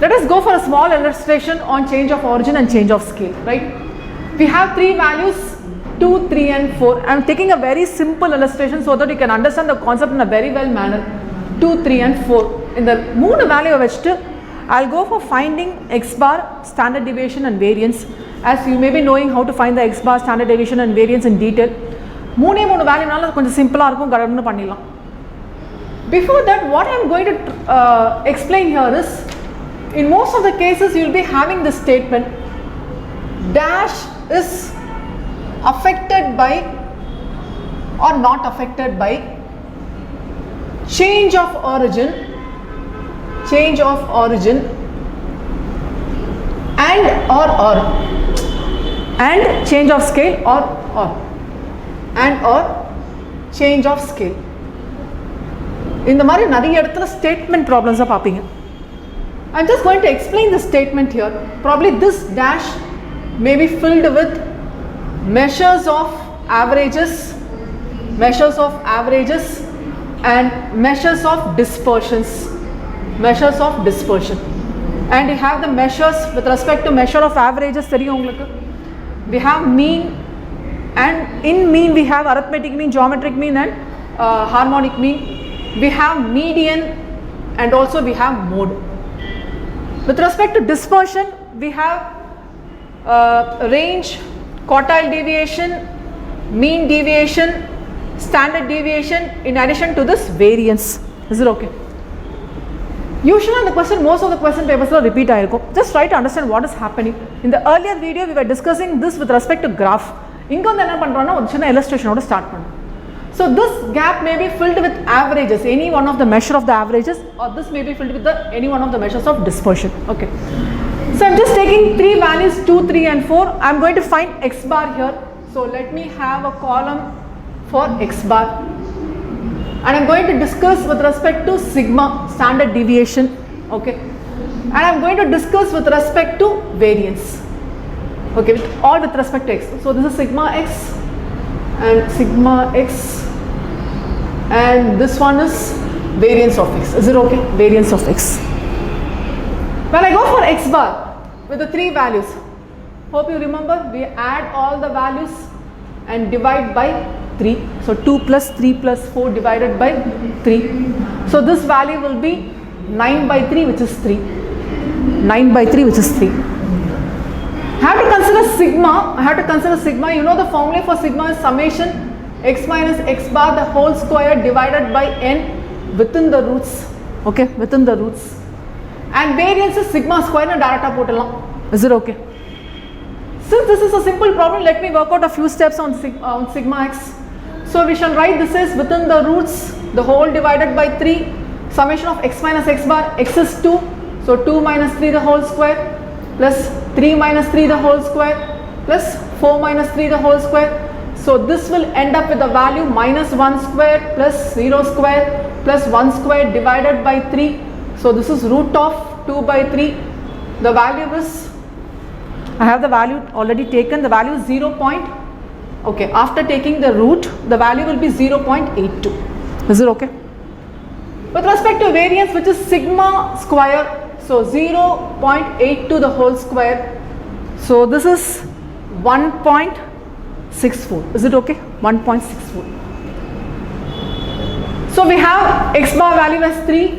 Let us go for a small illustration on change of origin and change of scale, right? We have three values, 2, 3 and 4. I am taking a very simple illustration so that you can understand the concept in a very well manner. 2, 3 and 4. In the 3 value vechittu, I will go for finding x bar, standard deviation and variance. As you may be knowing how to find the x bar, standard deviation and variance in detail. 3 value nalla konjam simple ah irukum, gadadnu pannidalam. Before that, what I am going to explain here is, in most of the cases you will be having this statement, dash is affected by or not affected by change of origin and change of scale or change of scale. இந்த மாதிரி நிறைய இடத்துல statement problems பாப்பீங்க. I'm just going to explain the statement here. Probably this dash may be filled with measures of averages and measures of dispersion. And you have the measures with respect to measure of averages. We have mean, and in mean we have arithmetic mean, geometric mean and harmonic mean. We have median and also we have mode. With respect to dispersion, we have range, quartile deviation, mean deviation, standard deviation, in addition to this variance. Is it okay? Usually the question, most of the question papers will repeat. Just try to understand what is happening. In the earlier video, we were discussing this with respect to graph. Inga enna pandrona oru chinna illustration oda start pannu. So this gap may be filled with averages, any one of the measure of the averages, or this may be filled with any one of the measures of dispersion. Okay. So I am just taking three values, 2, 3 and 4. I am going to find x bar here. So let me have a column for x bar. And I am going to discuss with respect to sigma, standard deviation. Okay. And I am going to discuss with respect to variance. Okay, all with respect to x. So this is sigma x and sigma x, and this one is variance of x. Is it okay? Variance of x. When I go for x bar with the three values, hope you remember, we add all the values and divide by 3. So 2 plus 3 plus 4 divided by 3. So this value will be 9 by 3, which is 3. 9 by 3, which is 3. I have to consider sigma. You know the formula for sigma is summation x minus x bar the whole square divided by n within the roots. Okay, within the roots. And variance is sigma square na direct pottalam. Is it okay? Since this is a simple problem, let me work out a few steps on sigma x. So we shall write this is within the roots, the whole divided by 3, summation of x minus x bar, x is 2, so 2 minus 3 the whole square, plus 3 minus 3 the whole square, plus 4 minus 3 the whole square. So this will end up with the value minus 1 square plus 0 square plus 1 square divided by 3. So this is root of 2 by 3. The value is, I have the value already taken, the value is 0. Okay, after taking the root, the value will be 0.82. Is it okay? With respect to variance, which is sigma square, so 0.82 the whole square. So this is 1.64. Is it okay? 1.64. So we have x bar value as 3,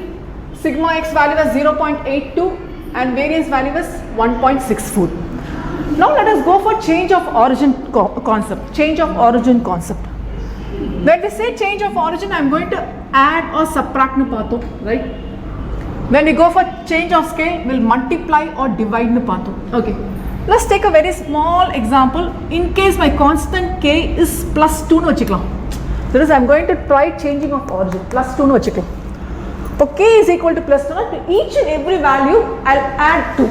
sigma x value as 0.82 and variance value is 1.64. Now let us go for change of origin concept. When we say change of origin, I am going to add or subtract nu paatho, right? When we go for change of scale, we will multiply or divide nu paatho. Okay. Let's take a very small example. In case my constant k is plus 2 nu vechikalam. That is, I am going to try changing of origin. Plus 2 nu vechikalam. For k is equal to plus 2, to each and every value I will add 2.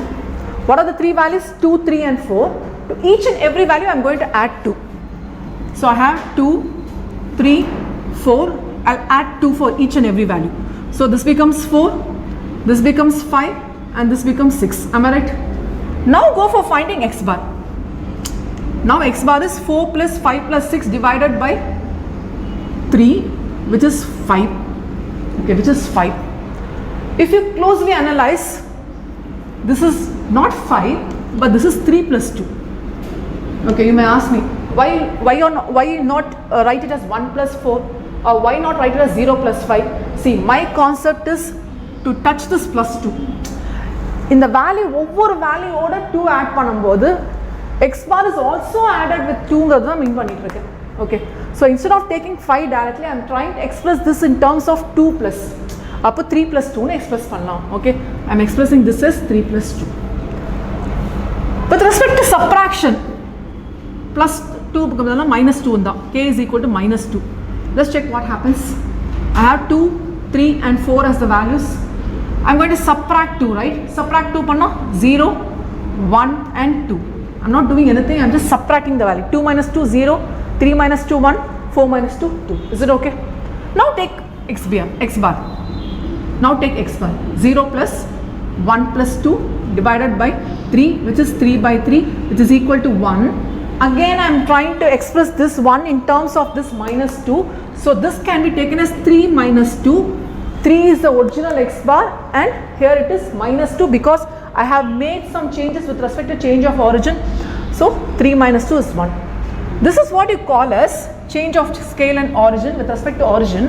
What are the three values? 2, 3 and 4. To each and every value I am going to add 2. So I have 2, 3, 4. I will add 2 for each and every value. So this becomes 4, this becomes 5 and this becomes 6. Am I right? Now go for finding x bar. Now x bar is 4 plus 5 plus 6 divided by 3, which is 5. Okay, which is 5. If you closely analyze, this is not 5, but this is 3 plus 2. Okay, you may ask me, why not write it as 1 plus 4, or why not write it as 0 plus 5? See, my concept is to touch this plus 2. In the value, over value order 2 add பண்ணும்போது x bar is also added with 2 ங்கிறத மீன் பண்ணிட்டு இருக்கேன். Okay, so instead of taking 5 directly, I am trying to express this in terms of 2 plus. அப்போ 3 plus 2 னு express பண்ணலாம். Okay, I am expressing this as 3 plus 2. With respect to subtraction, plus 2 minus 2 unda, k is equal to minus 2. Let's check what happens. I have 2, 3 and 4 as the values. I am going to subtract 2, right? Subtract 2 panna 0, 1 and 2. I am not doing anything, I am just subtracting the value. 2 minus 2, 0, 3 minus 2, 1, 4 minus 2, 2. Is it okay? Now take x bar. Now take x bar. 0 plus 1 plus 2 divided by 3, which is 3 by 3, which is equal to 1. Again, I am trying to express this 1 in terms of this minus 2. So this can be taken as 3 minus 2. 3 is the original x bar and here it is minus 2 because I have made some changes with respect to change of origin. So 3 minus 2 is 1. This is what you call as change of scale and origin with respect to origin.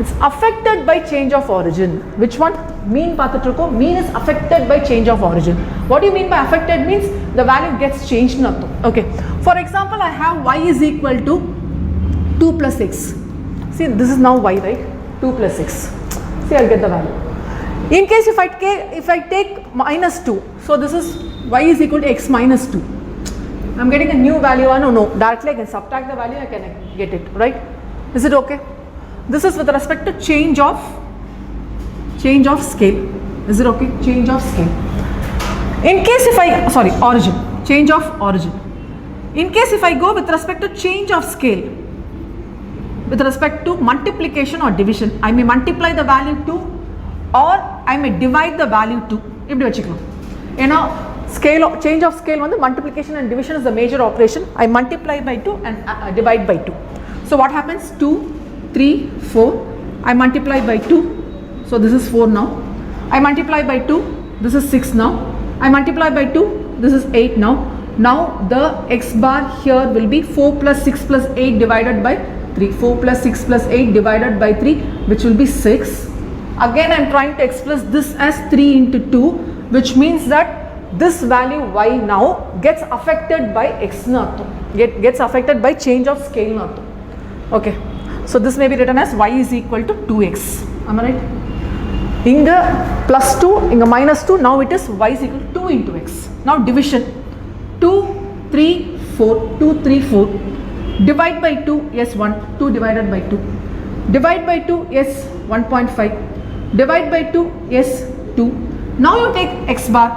It's affected by change of origin. Which one? Mean paathutrukko. Mean is affected by change of origin. What do you mean by affected? Means the value gets changed. Okay. For example, I have y is equal to 2 plus x. See, this is now y, right? 2 plus x. See, I'll get the value. In case if I take minus 2, so this is y is equal to x minus 2. I'm getting a new value. No, directly I can subtract the value, I can get it, right? Is it okay? This is with respect to change of scale. Is it okay? Change of scale. In case if origin, change of origin. In case if I go with respect to change of scale, with respect to multiplication or division, I may multiply the value 2 or I may divide the value 2. இப்படி வச்சுக்கலாம். ஏன்னா scale change of scale வந்து multiplication and division is the major operation. I multiply by 2 and divide by 2. So what happens? 2, 3, 4. I multiply by 2. So this is 4 now. I multiply by 2. This is 6 now. I multiply by 2. This is 8 now. Now the x bar here will be 4 plus 6 plus 8 divided by 3. 4 plus 6 plus 8 divided by 3, which will be 6. Again, I am trying to express this as 3 into 2, which means that this value y now gets affected by x gets affected by change of scale. Okay, so this may be written as y is equal to 2x. Am I right? Inga plus 2, inga minus 2, now it is y is equal to 2 into x. Now division. 2, 3, 4, 2, 3, 4. Divide by 2, yes 1, 2 divided by 2. Divide by 2, yes 1.5. Divide by 2, yes 2. Now you take x bar.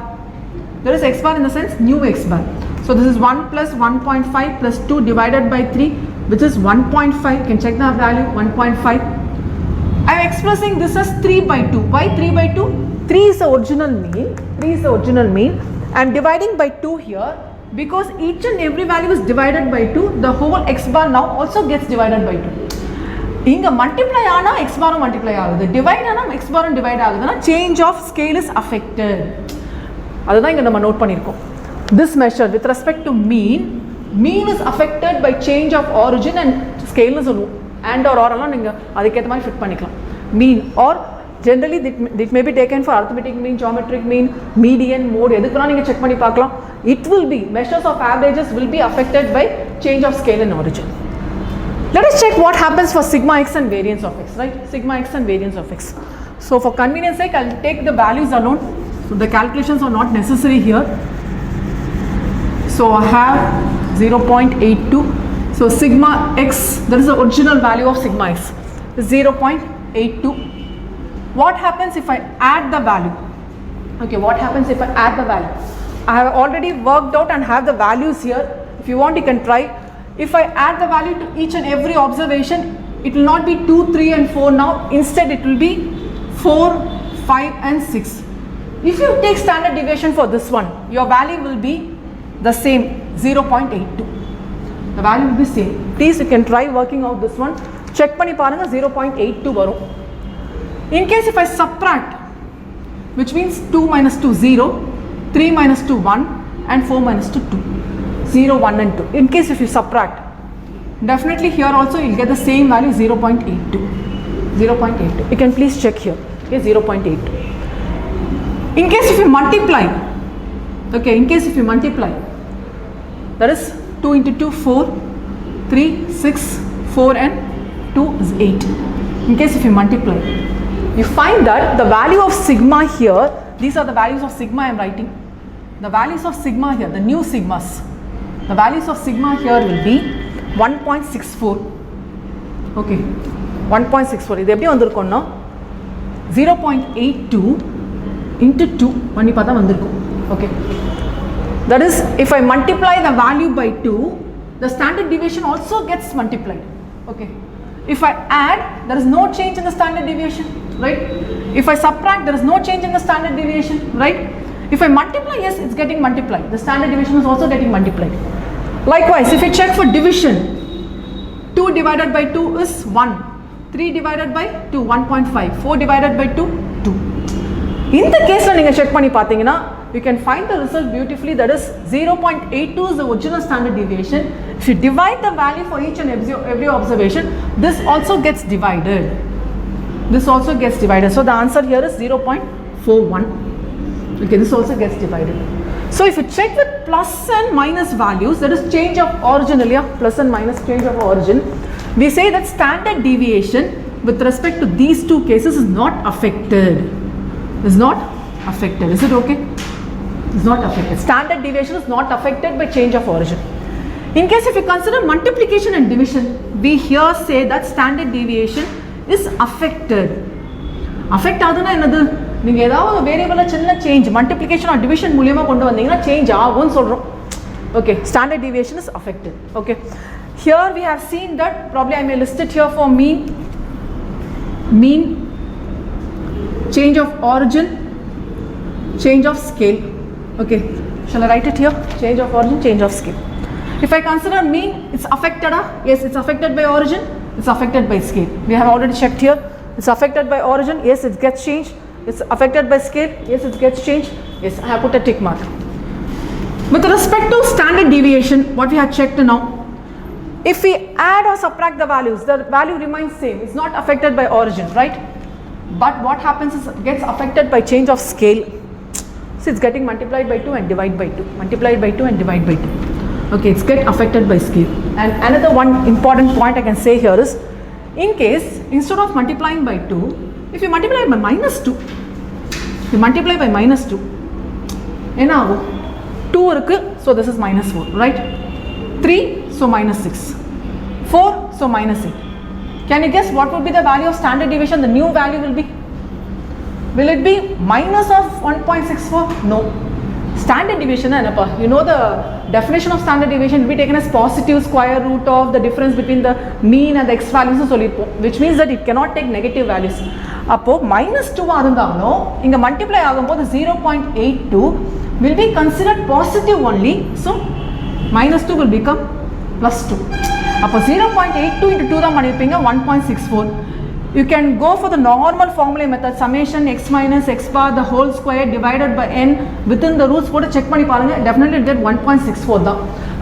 There is x bar in the sense new x bar. So this is 1 plus 1.5 plus 2 divided by 3, which is 1.5. You can check the value, 1.5. I am expressing this as 3 by 2. Why 3 by 2? 3 is the original mean. 3 is the original mean. I am dividing by 2 here because each and every value is divided by 2. The whole x bar now also gets divided by 2. Inga multiply ana x bar multiply agudhu. Divide ana x bar divide aguduna change of scale is affected. Adha inga nama note pannirkom. This measure with respect to mean is affected by change of origin and scale nu solluvom. And or alla ninga aduketa mari fit pannikalam. Mean or generally it may be taken for arithmetic mean, geometric mean, median, mode, edukku ninga check panni paakalam. It will be measures of averages will be affected by change of scale and origin. Let us check what happens for sigma x and variance of x, right? Sigma x and variance of x. So for convenience sake, I will take the values alone. So the calculations are not necessary here. So I have 0.82. So sigma x, that is the original value of sigma x, is 0.82. What happens if I add the value? Okay, what happens if I add the value? I have already worked out and have the values here. If you want, you can try. If I add the value to each and every observation, it will not be 2, 3 and 4 now. Instead, it will be 4, 5 and 6. If you take standard deviation for this one, your value will be the same, 0.82. The value will be same. Please, you can try working out this one. Check panni paranga 0.82 varum. In case if I subtract, which means 2 minus 2, 0. 3 minus 2, 1, and 4 minus 2, 2. 0, 1 and 2. In case if you subtract, definitely here also you will get the same value 0.82. 0.82. You can please check here. Okay, 0.82. In case if you multiply, okay, in case if you multiply, that is 2 into 2, 4, 3, 6, 4 and 2 is 8. In case if you multiply, you find that the value of sigma here, these are the values of sigma I am writing. The values of sigma here, the new sigmas, the values of sigma here will be 1.64. Okay, 1.64. இது எப்படி வந்திருக்கும்னா 0.82 into 2 பண்ணி பார்த்தா வந்திருக்கும். Okay, that is if I multiply the value by 2, the standard deviation also gets multiplied. Okay, if I add, there is no change in the standard deviation, right? If I subtract, there is no change in the standard deviation, right? If I multiply, yes, it's getting multiplied. The standard deviation is also getting multiplied. Likewise, if you check for division, 2 divided by 2 is 1, 3 divided by 2, 1.5, 4 divided by 2, 2. In the case la neenga check panni pathina, you can find the result beautifully, that is 0.82 is the original standard deviation. If you divide the value for each and every observation, this also gets divided. This also gets divided. So the answer here is 0.41. Okay, this also gets divided. So if you check with plus and minus values, that is change of origin, plus and minus change of origin, we say that standard deviation with respect to these two cases is not affected. Is not affected. Is it okay? Is not affected. Standard deviation is not affected by change of origin. In case if you consider multiplication and division, we here say that standard deviation is affected. Affect ஆகுதுனா என்னது? நீங்க ஏதாவது வேரியபிள்ல சின்ன change multiplication R division மூலமா கொண்டு வந்தீங்கன்னா change ஆகும்னு சொல்றோம். Okay, standard deviation is affected. Okay, here we have seen that probably I may list it here for mean, change of origin, change of scale. Okay, shall I write it here? Change of origin, change of scale. If I consider mean, it's affected. Yes, it's affected by origin, it's affected by scale. We have already checked here. It's affected by origin, yes, it gets changed. It's affected by scale, yes, it gets changed. Yes, I have put a tick mark. With respect to standard deviation, what we have checked now, if we add or subtract the values, the value remains same. It's not affected by origin, right? But what happens is it gets affected by change of scale. So it's getting multiplied by 2 and divided by 2. Multiplied by 2 and divided by 2. Okay, it's get affected by scale. And another one important point I can say here is, in case instead of multiplying by 2, if you multiply by minus 2, you multiply by minus 2, என்ன ஆகும்? 2 இருக்கு, so this is minus 4, right? 3, so minus 6, 4, so minus 8. Can you guess what would be the value of standard deviation? The new value will be, will it be minus of 1.64? No. Standard deviation, you know the definition of standard deviation will be taken as positive square root of the difference between the mean and the x values, which means that it cannot take negative values. Appo minus 2 irundalo inga multiply agumbodhu 0.82 will be considered positive only, so minus 2 will become plus 2. Appo 0.82 into 2 da panirpinga 1.64. You can go for the normal formula method, summation x minus x bar the whole square divided by n within the roots போட்டு check பண்ணி பாருங்க, definitely get 1.64 தான்.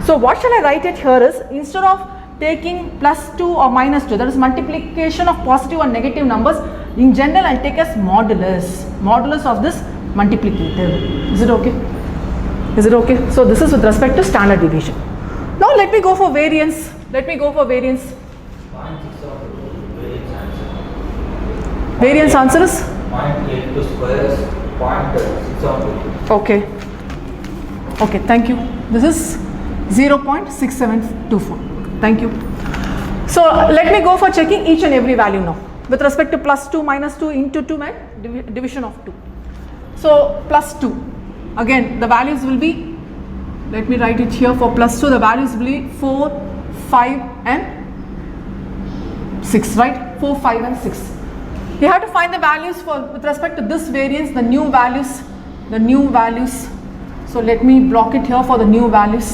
So what shall I write it here is, instead of taking plus 2 or minus 2, that is multiplication of positive or negative numbers, in general I'll take as modulus of this multiplicative. Is it okay? Is it okay? So this is with respect to standard deviation. Now let me go for variance. Variance answer is 0.82 square is 0.672. Okay, thank you. This is 0.6724. Thank you. So let me go for checking each and every value now with respect to plus 2, minus 2, into 2 and division of 2. So plus 2, again the values will be, let me write it here. For plus 2 the values will be 4, 5 and 6, right? 4, 5 and 6. You have to find the values for with respect to this variance, the new values. So let me block it here for the new values.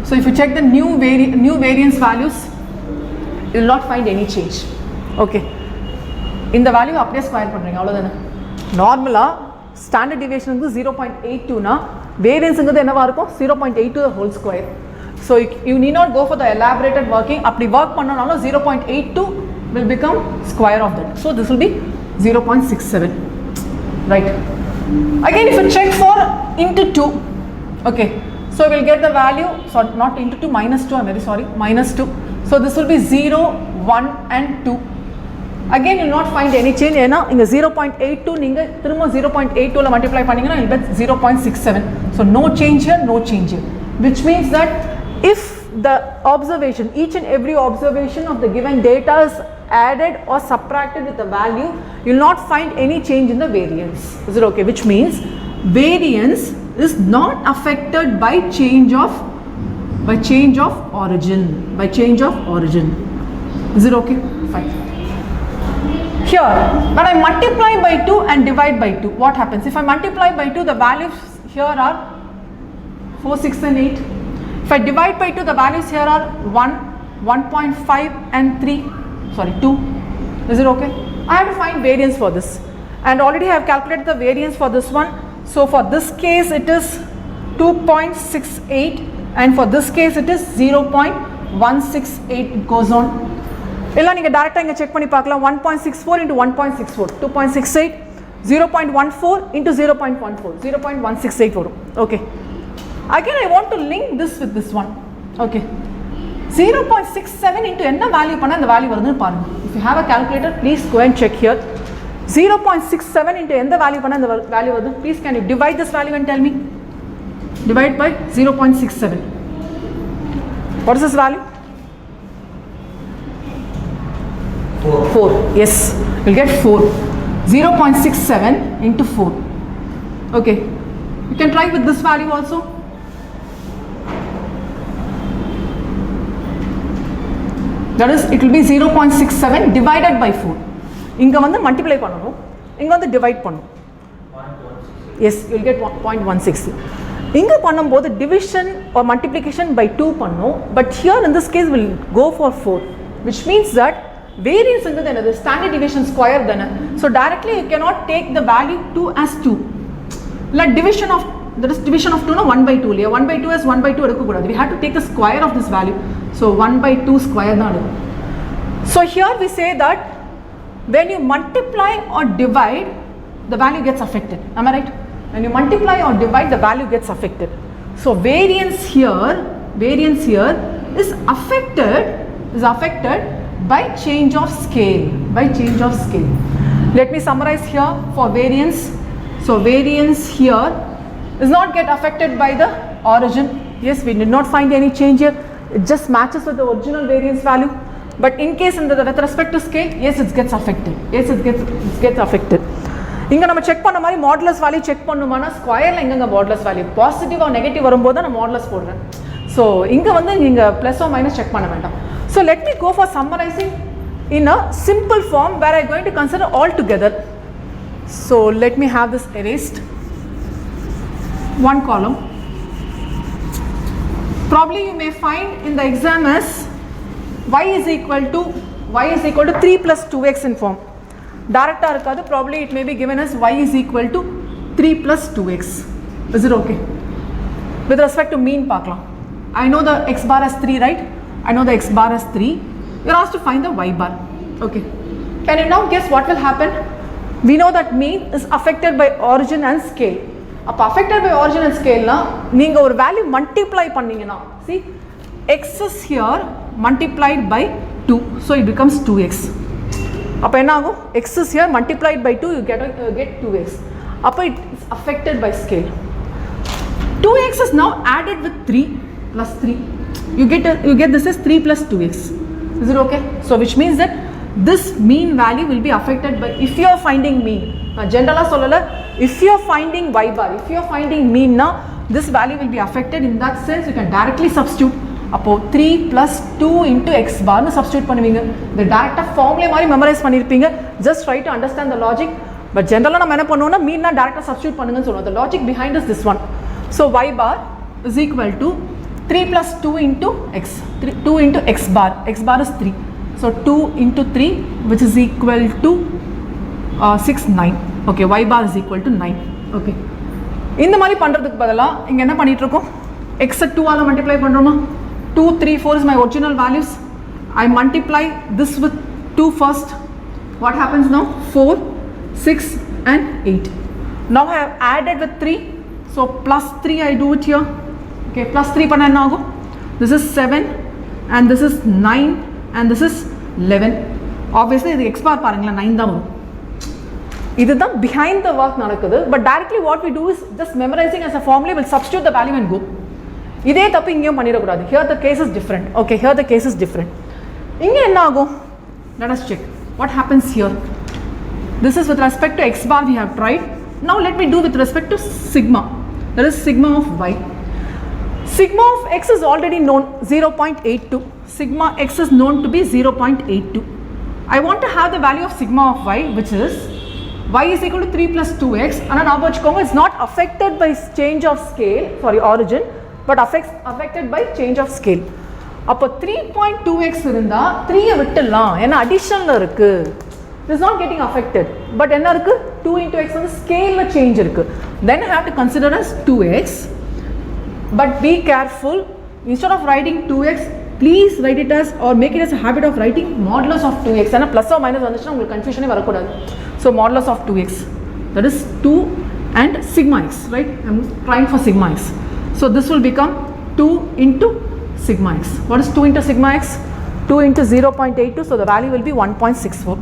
So if you check the new variance values, you will not find any change. Okay, in the value apply square பண்றீங்க அவ்வளவுதானே. நார்மலா standard deviation வந்து 0.82னா வேரியன்ஸுங்கிறது என்னவா இருக்கும் 0.82 the whole square. So you need not go for the elaborated working. அப்படி work பண்ணனாலும் 0.82 will become square of that. So this will be 0.67. Right. Again, if you check for into 2, okay. So we'll get the value, sorry, not into 2, minus 2, I'm very sorry, minus 2. So this will be 0, 1 and 2. Again, you will not find any change. ஏன்னா இங்க 0.82 நீங்க திரும்ப 0.82 ல multiply பண்ணீங்கன்னா you'll get 0.67. So no change here, no change here. Which means that if the observation, each and every observation of the given data is added or subtracted with the value, you will not find any change in the variance. Is it okay? Which means variance is not affected by change of origin. By change of origin. Is it okay? Fine. Here, when I multiply by 2 and divide by 2, what happens? If I multiply by 2, the values here are 4, 6 and 8. If I divide by 2, the values here are 1, 1.5 and 3. Sorry, 2. Is it okay? I have to find variance for this. And already I have calculated the variance for this one. So for this case it is 2.68 and for this case it is 0.168 goes on. எல்லாம் நீங்கள் டேரெக்டாக இங்கே check பண்ணி பார்க்கலாம் 1.64 into 1.64 2.68 0.14 into 0.14 0.168 வரும் okay again I want to link this with this one okay 0.67 into என்ன value பண்ணால் அந்த வேல்யூ வருதுன்னு பாருங்க if you have a calculator please go and check here 0.67 into எந்த வேல்யூ பண்ணால் அந்த வேல்யூ வருது please can you divide this value and tell me divide by 0.67 what is this value 4. Yes, you'll get 4. 0.67 into 4. Okay. You can try with this value also. That is, it will be 0.67 divided by 4. இங்க வந்து multiply பண்ணனும். இங்க வந்து divide பண்ணனும். Yes, you'll get 0.16. இங்க பண்ணும்போது division or multiplication by 2 பண்ணனும். But here in this case we'll go for 4. Which means that variance is the standard deviation square then. So directly you cannot take the value 2 as 2. Like division of, that is division of 2 no 1 by 2 liya 1 by 2 as 1 by 2 edukku kodadhu. We have to take the square of this value. So 1 by 2 square na edukku. So here we say that when you multiply or divide the value gets affected. Am I right? When you multiply or divide the value gets affected. So variance here is affected by change of scale. Let me summarize here for variance. So variance here is not get affected by the origin. Yes, we did not find any change here. It just matches with the original variance value. But in case with respect to scale, yes, it gets affected. இங்க நம்ம check பண்ண மாதிரி modulus value check பண்ணுமானா ஸ்கொயர்ல எங்கங்க modulus value positive or negative வரும்போது நான் modulus போடுறேன். So இங்க வந்து நீங்க பிளஸ் ஆர் மைனஸ் செக் பண்ண வேண்டாம். So let me go for summarizing in a simple form where I am going to consider all together. So let me have this erased. One column. Probably you may find in the exam as y is equal to 3 plus 2x in form. Direct irukadu, probably it may be given as y is equal to 3 plus 2x. Is it okay? With respect to mean paakalam. I know the x bar as 3, right? I know the x bar is 3. You are asked to find the y bar. Okay. Can you now guess what will happen? We know that mean is affected by origin and scale. Appo affected by origin and scale na neenga or value multiply panningena. See, x is here multiplied by 2. So it becomes 2x. Appo enna agum? X is here multiplied by 2, you get 2x. Appo it is affected by scale. 2x is now added with 3 plus 3. You get this as 3 plus 2x. Is it okay? So which means that this mean value will be affected by, if you are finding mean, generally solala, if you are finding y bar, if you are finding mean na, this value will be affected. In that sense you can directly substitute. Appo 3 plus 2 into x bar nu substitute பண்ணுவீங்க. The direct formula மாதிரி memorize பண்ணிருப்பீங்க. Just try to understand the logic. But generally நம்ம என்ன பண்ணுவோம்னா mean na direct substitute பண்ணுங்கன்னு சொல்றோம். The logic behind is this one. So y bar is equal to 3 plus 2 into x. 2 into x bar. X bar is 3. So 2 into 3 which is equal to 6, 9. Okay, y bar is equal to 9. Okay இந்த மாதிரி பண்ணுறதுக்கு பதிலாக இங்கே என்ன பண்ணிட்டு இருக்கோம் x 2 all multiply பண்ணுறோமா 2 3 4 is my original values. I multiply this with 2 first. What happens now? 4 6 and 8. Now I have added with 3, so plus 3 I do it here. Okay, plus 3 panna enna agum? This is 7 and this is 9 and this is 11. Obviously idu x bar parangala 9 da varum. Idu da behind the work nadakudhu, but directly what we do is just memorizing as a formula, will substitute the value and go. இதே தப்பு இங்கேயும் பண்ணிடக்கூடாது. Here the case is different. Okay, here the case is different. இங்கே என்ன ஆகும்? Let us check what happens here. This is with respect to x bar we have tried. Now let me do with respect to sigma. That is sigma of y. Sigma of x is already known 0.82. Sigma x is known to be 0.82. I want to have the value of sigma of y, which is y is equal to 3 plus 2x. And now it's not affected by change of scale, sorry, origin, but affected by change of scale. அப்போ 3.2x இருந்தா 3 விட்டுடலாம், ஏன்னா அடிஷனில் இருக்கு. It is not getting affected, but என்ன இருக்கு 2 into x வந்து ஸ்கேலில் change இருக்கு. Then I have to consider as 2x, but be careful, instead of writing 2x, please write it as or make it as a habit of writing modulus of 2x. ஏன்னா plus R minus வந்துச்சுன்னா உங்களுக்கு கன்ஃபியூஷனே வரக்கூடாது. So modulus of 2x, that is 2 and sigma x, right? I am trying for sigma x. So this will become 2 into sigma x. What is 2 into sigma x? 2 into 0.82, so the value will be 1.64.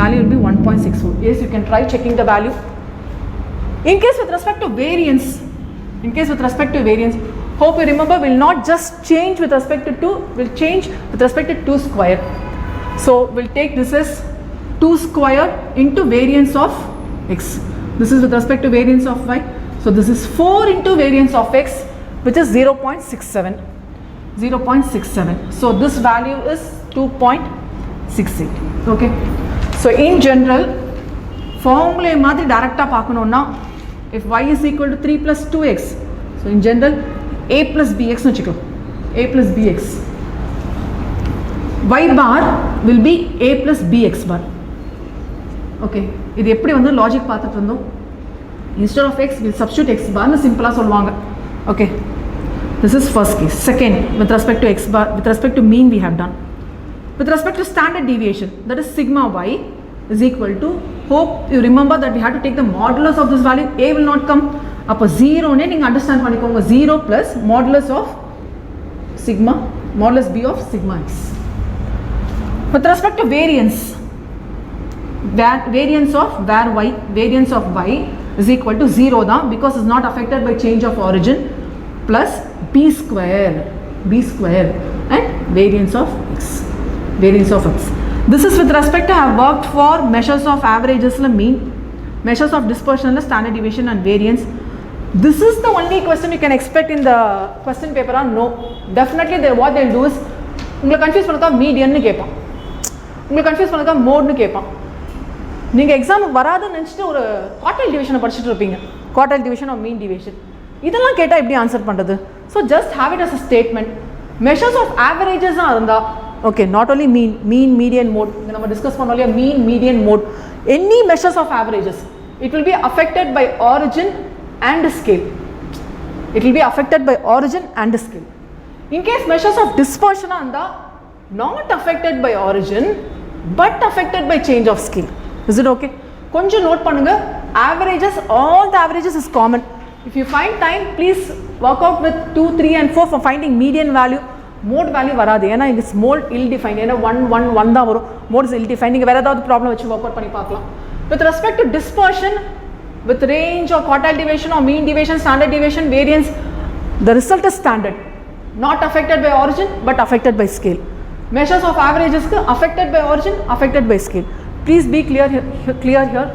Value will be 1.64. Yes, you can try checking the value. In case with respect to variance, hope you remember, will not just change with respect to 2, will change with respect to 2 square. So we'll take this as 2 square into variance of x. This is with respect to variance of y. So this is 4 into variance of x, which is 0.67. 0.67. So this value is 2.68. Okay. So in general, formula மாதிரி டைரக்டா பார்க்கணும்னா, if y is equal to 3 plus 2x, so in general a plus bx னு வெச்சுக்கோ, a plus bx, y bar will be a plus bx bar. Okay, இது எப்படி வந்து logic பார்த்துட்டு இருந்தோம். Instead of x, we'll substitute x bar னு சிம்பிளா சொல்லுவாங்க. Okay, this is first case. Second, with respect to x bar, with respect to mean we have done. With respect to standard deviation, that is sigma y is equal to, hope you remember that we had to take the modulus of this value. A will not come. அப்போ 0 னே நீங்க understand பண்ணிக்கோங்க. 0 plus modulus of sigma, modulus b of sigma x. With respect to variance, variance of y is equal to 0 தான், because it's not affected by change of origin, plus b square and variance of x. This is with respect to, I have worked for measures of averages la mean, measures of dispersion la standard deviation and variance. This is the only question you can expect in the question paper or no? Definitely what they'll do is, உங்களை confuse பண்ணதா மீடியன்னு கேட்பான், உங்களை confuse பண்ணதா மோட்னு கேட்பான். நீங்கள் எக்ஸாமுக்கு வராதுன்னு நினச்சிட்டு ஒரு குவார்டைல் டிவிஷனை படிச்சுட்டு இருப்பீங்க, quartile division or mean division. இதெல்லாம் கேட்டால் எப்படி ஆன்சர் பண்ணுறது? So just have it as a statement. Measures of ஆவரேஜஸாக இருந்தால், okay, not only mean median mode, இங்கே நம்ம டிஸ்கஸ் பண்ணோம் இல்லையா, mean median mode, any measures of averages, it will be affected by origin and scale. It will be affected by origin and scale. In case measures of dispersion are not affected by origin but affected by change of scale. Is it okay? Konja note pannunga, averages, all the averages is common. If you find time, please work out with 2, 3 and 4 for finding median value. Mode value varadu, ஏனா இது mode ill defined, ஏனா 1 தான் வரும். Mode is ill defined. நீங்க வேற ஏதாவது problem வச்சு work out பண்ணி பார்க்கலாம். With respect to dispersion, with range or quartile deviation or mean deviation, standard deviation, variance, the result is standard, not affected by origin but affected by scale. Measures of averages affected by origin, affected by scale. Please be clear here.